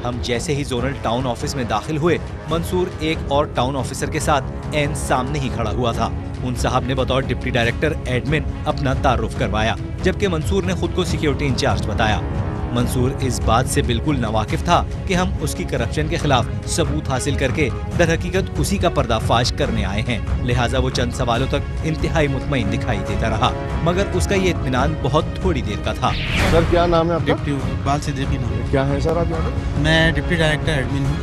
हम जैसे ही zonal town office में दाखिल हुए, मंसूर एक और टाउन ऑफिसर के साथ एन सामने ही खड़ा हुआ था। उन साहब ने बतौर डिप्टी डायरेक्टर एडमिन अपना तारुफ करवाया, जबकि मंसूर ने खुद को सिक्योरिटी इंचार्ज बताया। मंसूर इस बात से बिल्कुल नावाकिफ था कि हम उसकी करप्शन के खिलाफ सबूत हासिल करके दर हकीकत उसी का पर्दाफाश करने आए हैं। लिहाजा वो चंद सवालों तक इंतहाई मुतमईन दिखाई देता रहा, मगर उसका ये इत्मीनान बहुत थोड़ी देर का था। सर क्या नाम है आपका? डिप्टी इकबाल सिद्दीकी नाम है। क्या है सर आप यहाँ पे? मैं डिप्टी डायरेक्टर एडमिन हूँ।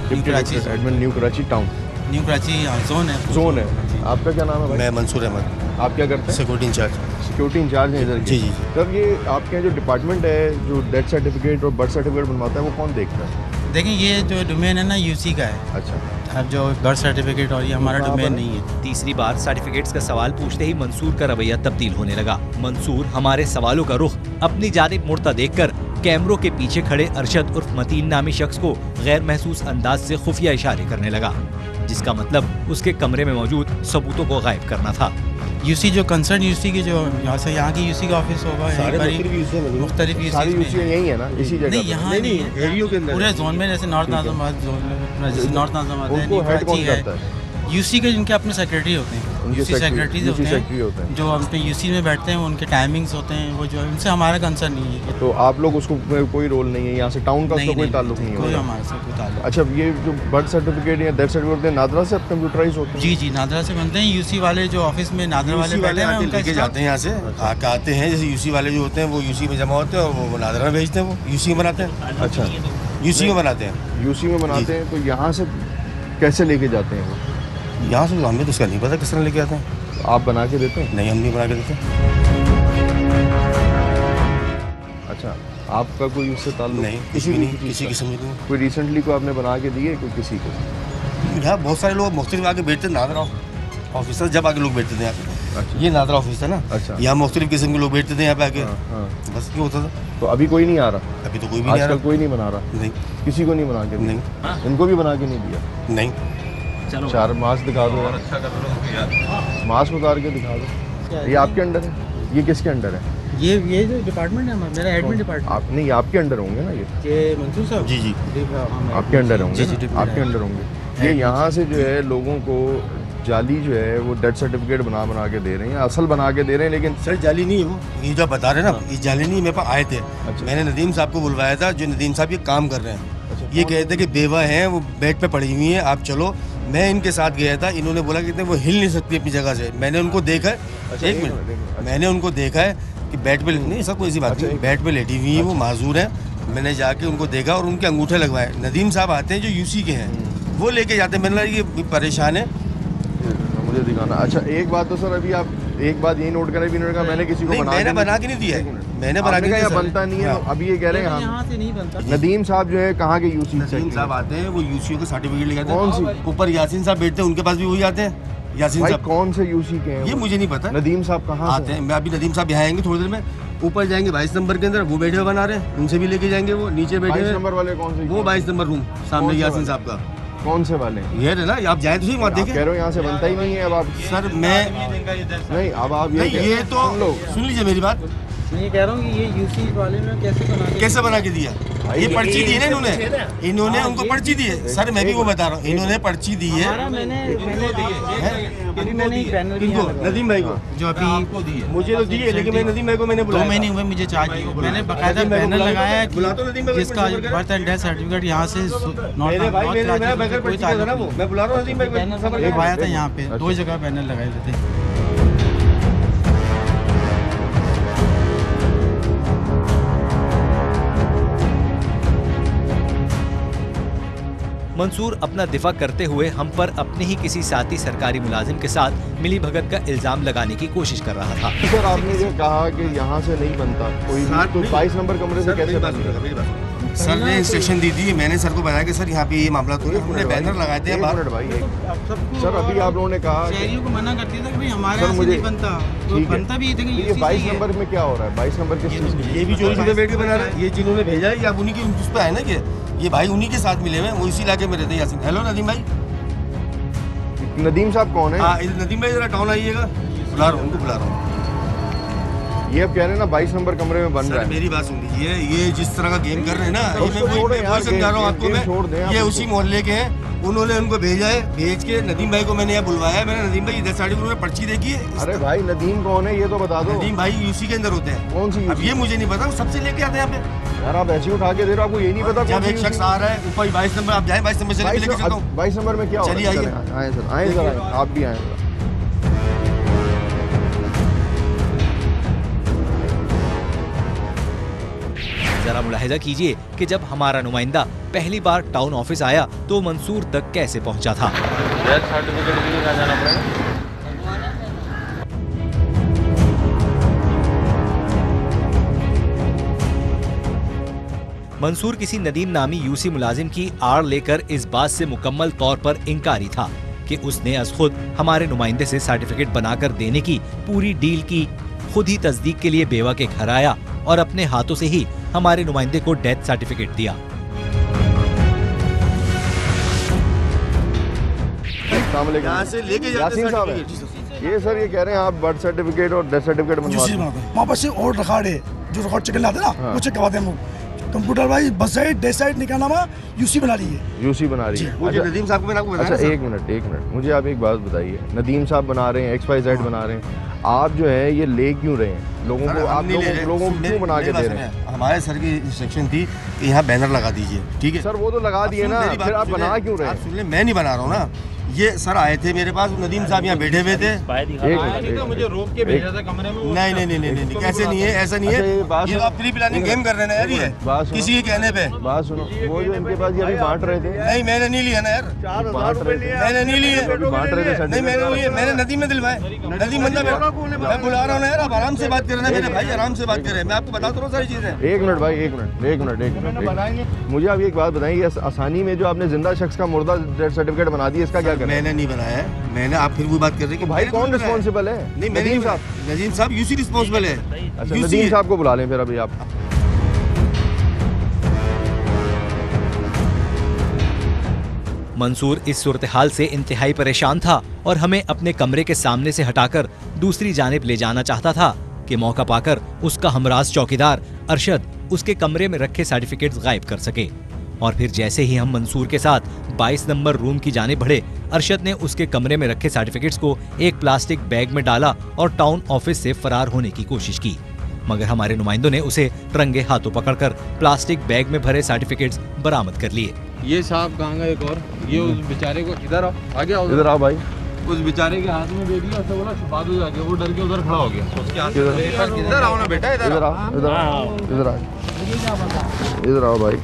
Admin new Karachi town. New Karachi zone है। जोन है। आपका क्या नाम है भाई? मैं मंसूर अहमद। आप क्या करते हैं? Security in charge. सिक्योरिटी इंचार्ज हैं इधर के? जी जी। सर ये आपके जो डिपार्टमेंट है जो डेथ सर्टिफिकेट और बर्थ सर्टिफिकेट बनवाता है वो कौन देखता है? देखिए ये जो डोमेन है ना यूसी का है। अच्छा। अब जो बर्थ सर्टिफिकेट और ये हमारा डोमेन नहीं है। तीसरी बार सर्टिफिकेट्स का सवाल पूछते ही मंसूर का रवैया तब्दील होने लगा। मंसूर हमारे सवालों का रुख अपनी जानिब मुड़ता देखकर कैमरों के पीछे खड़े अरशद उर्फ मतीन नामी शख्स को गैर महसूस अंदाज से खुफिया इशारे करने लगा, जिसका मतलब उसके कमरे में मौजूद सबूतों को गायब करना था। यूसी जो कंसर्न यूसी की जो यहाँ की यूसी का ऑफिस होगा, मुख्तलिफ यूसी यही है ना, इसी जगह? नहीं, यहाँ नहीं है, एरियो के अंदर पूरे जोन में। जैसे नॉर्थ नाज़िमाबाद जोन में, जैसे नॉर्थ नाज़िमाबाद है, उनको हेड कौन करता है? यूसी के जिनके अपने सेक्रेटरी होते हैं, यूसी सेक्रेटरीज होते हैं, जो अपने यूसी में बैठते हैं, उनके टाइमिंग्स होते हैं, वो जो उनसे हमारा कंसर्न नहीं है। तो आप लोग उसको कोई रोल नहीं है यहाँ से? टाउन का उसका कोई ताल्लुक नहीं है? कोई हमारे से कोई ताल्लुक। अच्छा, ये जो बर्थ सर्टिफिकेट या डेथ सर्टिफिकेट नादरा से कंप्यूटराइज होते हैं? जी जी, नादरा से बनते हैं। यूसी वाले जो ऑफिस में नादरा वाले बैठे हैं उनका लेके जाते हैं यहाँ से, आते हैं। जैसे यूसी वाले जो होते हैं वो यूसी में जमा होते हैं और वो नादरा में भेजते हैं, वो यूसी में बनाते हैं। अच्छा, यूसी में बनाते हैं। यूसी में बनाते हैं। तो यहाँ से कैसे लेके जाते हैं वो? यहाँ से हमें तो उसका नहीं पता किस तरह लेके आते हैं। आप बना के देते हैं? नहीं, हम नहीं बना के देते। अच्छा, आपका कोई उससे ताल्लुक? नहीं, किसी भी नहीं, किसी किस्म की नहीं। कोई रिसेंटली को आपने बना के दिए कोई किसी को? यहाँ बहुत सारे लोग मुख्तलिफ आके बैठते हैं। नादरा ऑफिसर जब आके लोग बैठते थे यहाँ पे। अच्छा। ये नादरा ऑफिस था ना। अच्छा। यहाँ मुख्तलिफ किस्म के लोग बैठते थे यहाँ पे आके। हाँ। बस ये होता था। तो अभी कोई नहीं आ रहा? अभी तो कोई भी नहीं आ रहा। कोई नहीं बना रहा? नहीं, किसी को नहीं बना के दिया? नहीं। इनको भी बना के नहीं दिया? नहीं। चलो चार मास्क दिखा दो, मास्क उतार के दिखा दो। ये आपके अंडर है? ये किसके अंडर है? ये जो डिपार्टमेंट है मेरा एडमिन डिपार्टमेंट। आप नहीं, आपके अंडर होंगे ना ये? मंसूर साहब? जी जी, आपके अंडर होंगे। जी जी, आपके अंडर होंगे। ये यहाँ से जो है लोगों को जाली जो है वो डेथ सर्टिफिकेट बना के दे रहे हैं, असल बना के दे रहे हैं। लेकिन सर जाली नहीं है वो, ये जो बता रहे हैं ना, ये जाली नहीं। मेरे पास आए थे। अच्छा। मैंने नदीम साहब को बुलवाया था, जो नदीम साहब ये काम कर रहे हैं। ये कहते थे कि बेवा हैं, वो बेड पे पड़ी हुई हैं, आप चलो। मैं इनके साथ गया था, इन्होंने बोला कि वो हिल नहीं सकती अपनी जगह से। मैंने उनको देखा है। अच्छा, एक मिनट, मैंने उनको देखा है कि बेड पे नहीं, सब कोई ऐसी बात नहीं, बेड पे लेटी हुई है, वो माजूर है। मैंने जाके उनको देखा और उनके अंगूठे लगवाए। नदीम साहब आते हैं जो यूसी के हैं, वो लेके जाते हैं। मैंने लगा ये परेशान है, मुझे दिखाना। अच्छा, एक बात तो सर अभी आप एक बात यही नोट करें, मैंने किसी को मैंने बना के नहीं दिया। मैंने बना के दिया, बनता नहीं है। अभी ये कह रहे हैं यहाँ से नहीं बनता। नदीम साहब जो है कहाँ के यूसी? नदीम साहब आते हैं, वो यूसी का सर्टिफिकेट लेके आते हैं। कौन सी? ऊपर यासीन साहब बैठते हैं, उनके पास भी वही आते हैं। यासीन भाई साहब कौन से यूसी के हैं? ये मुझे नहीं पता। नदीम साहब कहाँ आते हैं। मैं अभी नदीम साहब यहाँ आएंगे थोड़ी देर में। ऊपर जाएंगे 22 नंबर के अंदर, वो बैठे हुए बना रहे हैं, उनसे भी लेके जाएंगे। वो नीचे बैठे 22 हुए, नंबर वाले कौन से? वो 22 नंबर रूम सामने यासीन साहब का। कौन से वाले? ये है ना, आप जाए तो सही वहाँ देखें। कह रहे हो यहाँ से बनता ही नहीं है। अब आप सर मैं नहीं, अब आप ये तो सुन लीजिए मेरी बात। मैं कह रहा हूँ कि ये यूसी वाले ने कैसे बना के दिया? ये पर्ची दी है ना इन्होंने उनको पर्ची दी है। सर मैं भी वो बता रहा हूँ, इन्होंने पर्ची दी है। नदीम भाई को जो अभी मुझे तो दी है, लेकिन मैं नदीम भाई को मैंने 2 महीने हुए मुझे चार्ज किए। मैंने बकायदा पैनल लगाया है जिसका बर्थ एंड डेथ सर्टिफिकेट यहाँ से कोई ताल्लुक। मैं बुला रहा हूँ नदीम भाई को। आया था यहाँ पे 2 जगह पैनल लगाए थे। मंसूर अपना दिफा करते हुए हम पर अपने ही किसी साथी सरकारी मुलाजिम के साथ मिली भगत का इल्जाम लगाने की कोशिश कर रहा था। सर आपने जो कहा कि यहाँ से नहीं बनता कोई भी, तो 22 नंबर कमरे से कैसे बनेगा? सर ने इंस्ट्रक्शन दी थी, मैंने सर को बताया कि सर यहाँ पे ये मामला तो हमने बैनर लगाए थे बाहर। भाई सर अभी आप लोगों ने कहा शहरियों को मना कर दिया था कि भाई हमारे यहाँ से नहीं बनता, तो बनता भी ये 22 नंबर में क्या हो रहा है? 22 नंबर किस चीज़ की? ये भी चोरी से बैठ के बना रहा है। ये जिन्होंने भेजा है, या उन्हीं की उस पर है ना कि ये भाई उन्हीं के साथ मिले हुए हैं, वो इसी इलाके में रहते हैं। यासीन, हेलो नदीम भाई। नदीम साहब कौन है? हाँ, नदीम भाई जरा टाउन आइएगा, बुला रहा हूँ, उनको बुला रहा हूँ। ये अब कह रहे हैं ना 22 नंबर कमरे में बन रहा है। मेरी बात सुन लीजिए, ये जिस तरह का गेम कर रहे हैं ना, ये मैं वही समझा रहा हूँ आपको। मैं ये उसी मोहल्ले के हैं, उन्होंने उनको भेजा है, भेज के नदीम भाई को मैंने यहाँ बुलवाया है। मैंने नदीम भाई 10 साढ़े उन्होंने पर्ची देखी है। अरे भाई नदीम कौन है ये तो बता दो। नदीम भाई यूसी के अंदर होते हैं। कौन सी? अब ये मुझे नहीं पता, सबसे लेके आते हैं यहाँ पे। यार आप ऐसे उठा के दे रहे हो, आपको ये नहीं पता। जब एक शख्स आ रहा है ऊपर 22 नंबर, आप जाए 22 नंबर चले लेके चलता हूँ। 22 नंबर में क्या हो रहा है? चलिए आइए, आए सर, आए सर, आप भी आए। जरा मुलाहिजा कीजिए कि जब हमारा नुमाइंदा पहली बार टाउन ऑफिस आया तो मंसूर तक कैसे पहुंचा था। मंसूर किसी नदीम नामी यूसी मुलाजिम की आड़ लेकर इस बात से मुकम्मल तौर पर इंकारी था कि उसने अज खुद हमारे नुमाइंदे से सर्टिफिकेट बनाकर देने की पूरी डील की। खुद ही तस्दीक के लिए बेवा के घर आया और अपने हाथों से ही हमारे नुमाइंदे को डेथ सर्टिफिकेट दिया। यहाँ से लेके यासीन साहब है ये सर, ये कह रहे हैं आप बर्थ सर्टिफिकेट और डेथ सर्टिफिकेट बनवाते हैं। वहाँ पर और रिकॉर्ड है, जो रिकॉर्ड चेक लाते हैं ना, वो चेक करवाते हैं हम लोग। कंप्यूटर वाइज बस साइड डेथ साइड निकालना यूसी बना रही है। यूसी बना रही है। मुझे नदीम साहब को मैंने आपको बताया। अच्छा एक मिनट मुझे आप एक बात बताइए, नदीम साहब बना रहे हैं, XYZ बना रहे हैं, आप जो है ये ले क्यों रहे हैं लोगों को? आप लोगों को क्यों बना के दे रहे हैं? हमारे सर की इंस्ट्रक्शन थी कि यहाँ बैनर लगा दीजिए, ठीक है सर, वो तो लगा दिए ना, फिर आप बना क्यों रहे हैं? मैं नहीं बना रहा हूँ ना, ये सर आए थे मेरे पास, नदीम साहब यहाँ बैठे हुए थे। मुझे रोक के भेजा था कमरे में। नहीं, कैसे नहीं है, ऐसा नहीं है। ये आप प्री प्लानिंग गेम कर रहे हैं यार, ये किसी के कहने पे। बात सुनो, वो जो इनके पास ये अभी बांट रहे थे। नहीं मैंने नहीं लिया ना यार, मैंने नहीं लिए, बांट रहे थे। नहीं मैंने लिए, मैंने नदीम में दिलवाए। नदीम बंदा मैं बुला रहा हूँ ना यार, आप आराम से बात कर रहे हैं मेरे भाई, आराम से बात कर रहे हैं। मैं आपको बताता हूँ सारी चीजें। एक मिनट भाई, एक मिनट मुझे आप एक बात बताइए, आसानी में जो आपने जिंदा शख्स का मुर्दा डेथ सर्टिफिकेट बना दिया, इसका क्या करना? मैंने नहीं बनाया, मैंने, आप फिर वो बात कर रहे हैं कि भाई कौन रिस्पॉन्सिबल है? नहीं नदीम साहब यूसी रिस्पॉन्सिबल है। अच्छा नदीम साहब को बुला लें फिर अभी आप। मंसूर इस सूरत हाल से इंतहाई परेशान था और हमें अपने कमरे के सामने से हटाकर दूसरी जानिब ले जाना चाहता था कि मौका पाकर उसका हमराज चौकीदार अरशद उसके कमरे में रखे सर्टिफिकेट्स गायब कर सके। और फिर जैसे ही हम मंसूर के साथ 22 नंबर रूम की जानिब बढ़े, अरशद ने उसके कमरे में रखे सर्टिफिकेट्स को एक प्लास्टिक बैग में डाला और टाउन ऑफिस से फरार होने की कोशिश की, मगर हमारे नुमाइंदों ने उसे रंगे हाथों पकड़कर प्लास्टिक बैग में भरे सर्टिफिकेट्स बरामद कर लिए। ये साहब कहाँ गए? एक और ये उस बेचारे को, इधर आओ, आगे आओ, इधर आओ भाई। उस बेचारे के हाथ में दे दिया, ऐसा बोला छुपा दो जाके, वो डर के उधर खड़ा हो गया। उसके हाथ में इधर आओ ना बेटा, इधर आओ भाई,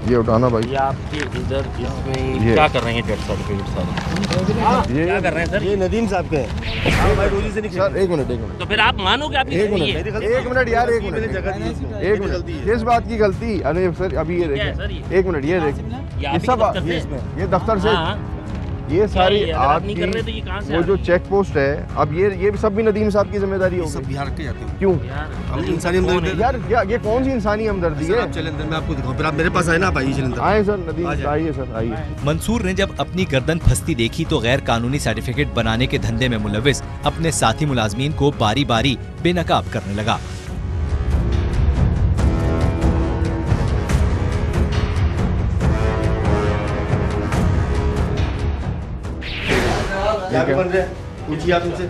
ये उठाना भाई। ये आपके इधर इसमें क्या कर रहे हैं डेथ सर्टिफिकेट सारे? ये क्या कर रहे हैं सर? ये नदीम साहब के हैं। सर एक मिनट तो फिर आप मानोगे आपकी एक मिनट यार, एक मिनट किस बात की गलती? अरे सर अभी ये देखें, एक मिनट ये देखें, ये सब ये दफ्तर से ये सारी आपकी वो जो चेक पोस्ट है, अब ये सब भी नदीम साहब की जिम्मेदारी होगी। सब बिहार के जाते हैं। क्यों? हम इंसानी हमदर्दी यार ये कौन सी इंसानी हमदर्दी है? चले अंदर, मैं आपको दिखाऊं, फिर आप मेरे पास आए ना, आप आइए चले आए सर, नदीम आइए सर, आइए। मंसूर ने जब अपनी गर्दन फंसती देखी तो गैर कानूनी सर्टिफिकेट बनाने के धंधे में मुलविस अपने साथी मुलाजमीन को बारी बारी बेनकाब करने लगा। पूछिए आप उनसे।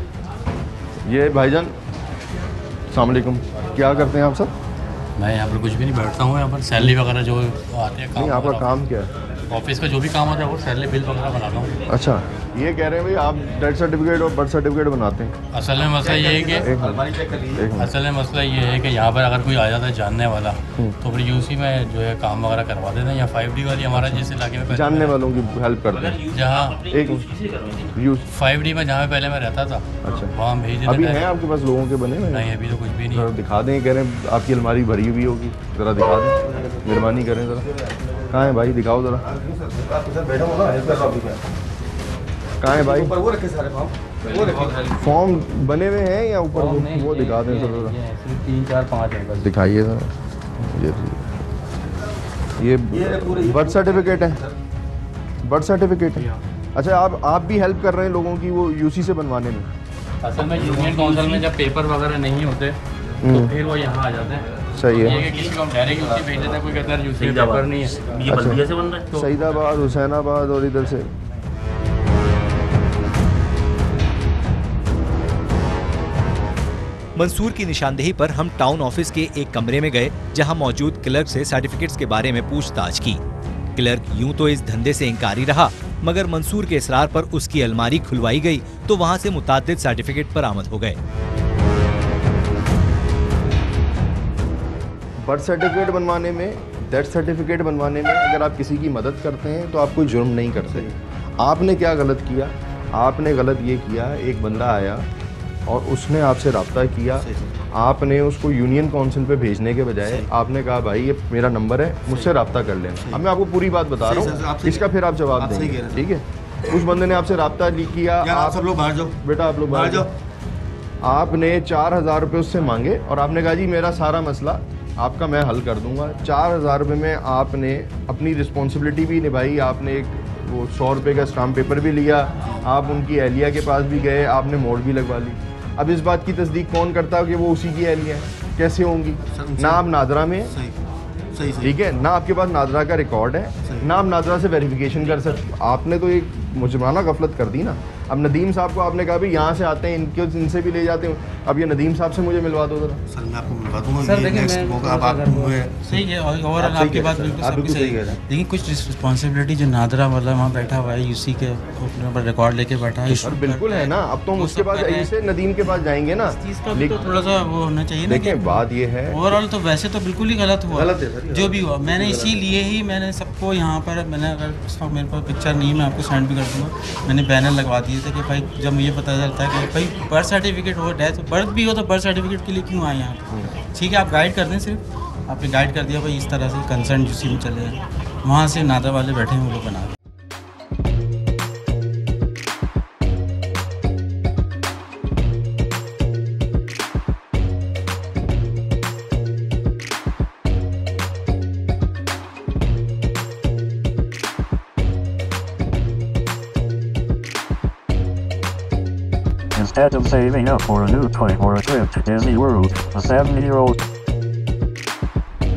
ये भाईजान अस्सलाम वालेकुम, क्या करते हैं आप सर? मैं यहाँ पर कुछ भी नहीं, बैठता हूँ यहाँ पर। सैलरी वगैरह जो आते हैं, नहीं आपका काम क्या है? ऑफिस का जो भी काम होता है वो सैलरी बिल वगैरह बनाता हूँ। अच्छा, ये कह रहे हैं भाई आप डेथ सर्टिफिकेट और बर्थ सर्टिफिकेट बनाते हैं। असल में मसला ये है कि यहाँ पर अगर कोई आ जाता है जानने वाला तो फिर यूसी में जो है काम वगैरह करवा देते हैं, या 5D वाली हमारा जिस इलाके में जानने वालों की हेल्प करते हैं। जहाँ एक 5D में जहाँ पहले मैं रहता था, अच्छा वहाँ भेज देते। अभी है आपके पास लोगों के बने हुए? नहीं अभी तो कुछ भी नहीं। दिखा दें, कह रहे हैं आपकी अलमारी भरी हुई होगी, ज़रा दिखा दें, मेहरबानी करें ज़रा। कहाँ है भाई, दिखाओ ज़रा। कहाँ है भाई? वो रखे सारे फॉर्म बने हुए हैं या ऊपर? वो दिखा दें सर, 3, 4, 5 दिखाइए सर। ये बर्थ सर्टिफिकेट है, बर्थ सर्टिफिकेट है। अच्छा आप भी हेल्प कर रहे हैं लोगों की वो यूसी से बनवाने में? असल में यूनियन काउंसिल में जब पेपर वगैरह नहीं होते तो फिर वो यहाँ आ जाते हैं। सही है। ये किसी को हम डायरेक्ट यूसी भेज देते हैं, कोई कहता है यूसी पेपर नहीं है, ये बल्दिया से बन रहा है। सईदाबाद, हुसैनाबाद और इधर से। मंसूर की निशानदेही पर हम टाउन ऑफिस के एक कमरे में गए जहां मौजूद क्लर्क से सर्टिफिकेट्स के बारे में पूछताछ की। क्लर्क यूं तो इस धंधे से इंकारी रहा, मगर मंसूर के इसरार पर उसकी अलमारी खुलवाई गई तो वहां से मुताद्दिद सर्टिफिकेट बरामद हो गए। बर्थ सर्टिफिकेट बनवाने में, डेथ सर्टिफिकेट बनवाने में अगर आप किसी की मदद करते हैं तो आप कोई जुर्म नहीं करते। आपने क्या गलत किया? आपने गलत ये किया, एक बंदा आया और उसने आपसे रब्ता किया, आपने उसको यूनियन काउंसिल पे भेजने के बजाय आपने कहा भाई ये मेरा नंबर है, मुझसे रब्ता कर लेना। अब मैं आपको पूरी बात बता रहा हूँ, इसका फिर आप जवाब देंगे, ठीक है? उस बंदे ने आपसे रब्ता किया, आप सब लोग बाहर जाओ, बेटा आप लोग बाहर जाओ। आपने 4000 रुपये उससे मांगे और आपने कहा जी मेरा सारा मसला आपका मैं हल कर दूंगा। 4000 रुपये में आपने अपनी रिस्पॉन्सिबिलिटी भी निभाई, आपने एक वो 100 रुपये का स्टाम्प पेपर भी लिया, आप उनकी एहलिया के पास भी गए, आपने मोड़ भी लगवा ली। अब इस बात की तस्दीक कौन करता है कि वो उसी की एहलिया है? कैसे होंगी? ना आप नादरा में, ठीक है, ना आपके पास नादरा का रिकॉर्ड है, ना आप नादरा से वेरिफिकेशन कर सकते। आपने तो एक मुजराना गफलत कर दी ना। अब नदीम साहब को आपने कहा भाई यहाँ से आते हैं, इनसे भी ले जाते हैं। अब ये नदीम साहब से मुझे मिलवा दो जरा। सर मैं आपको मिलवा दूंगा। सर देखिए सही है और आपकी बात बिल्कुल सही है, लेकिन कुछ रिस्पॉन्सिबिलिटी जो नादरा वाला वहाँ बैठा हुआ है यूसी के ऊपर रिकॉर्ड लेके बैठा है। सर बिल्कुल है ना। अब तो हम उसके पास ऐसे नदीम के पास जाएंगे ना, लेकिन थोड़ा सा वो होना चाहिए। देखिए बात ये है, ओवरऑल तो वैसे तो बिल्कुल ही गलत हुआ, गलत है जो भी हुआ। मैंने इसीलिए ही मैंने सबको यहाँ पर, मैंने अगर इस वक्त मेरे पास पिक्चर नहीं है मैं आपको सेंड भी कर दूँगा, मैंने बैनर लगवा दिए थे कि भाई जब मुझे पता चलता है कि भाई बर्थ सर्टिफिकेट हो, डेथ बर्थ भी हो तो बर्थ सर्टिफिकेट के लिए क्यों आए यहाँ पे? ठीक है आप गाइड कर दें, सिर्फ आपने गाइड कर दिया भाई इस तरह से कंसर्न यूसी में चले हैं, वहाँ से नादरा वाले बैठे हैं वो लोग बना रहे। Instead of saving up for a new toy or a trip to Disney World, a 7-year-old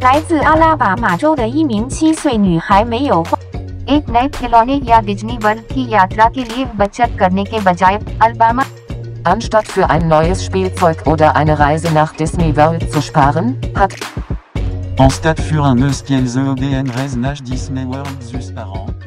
来自阿拉巴马州的一名7岁女孩没有花एक नए खिलौने या डिज्नी वर्ल्ड की यात्रा के लिए बचत करने के बजाय Alabama Anstatt für ein neues Spielzeug oder eine Reise nach Disney World zu sparen, hat Anstatt für un neus Kielze oder eine Reise nach Disney World zu sparen.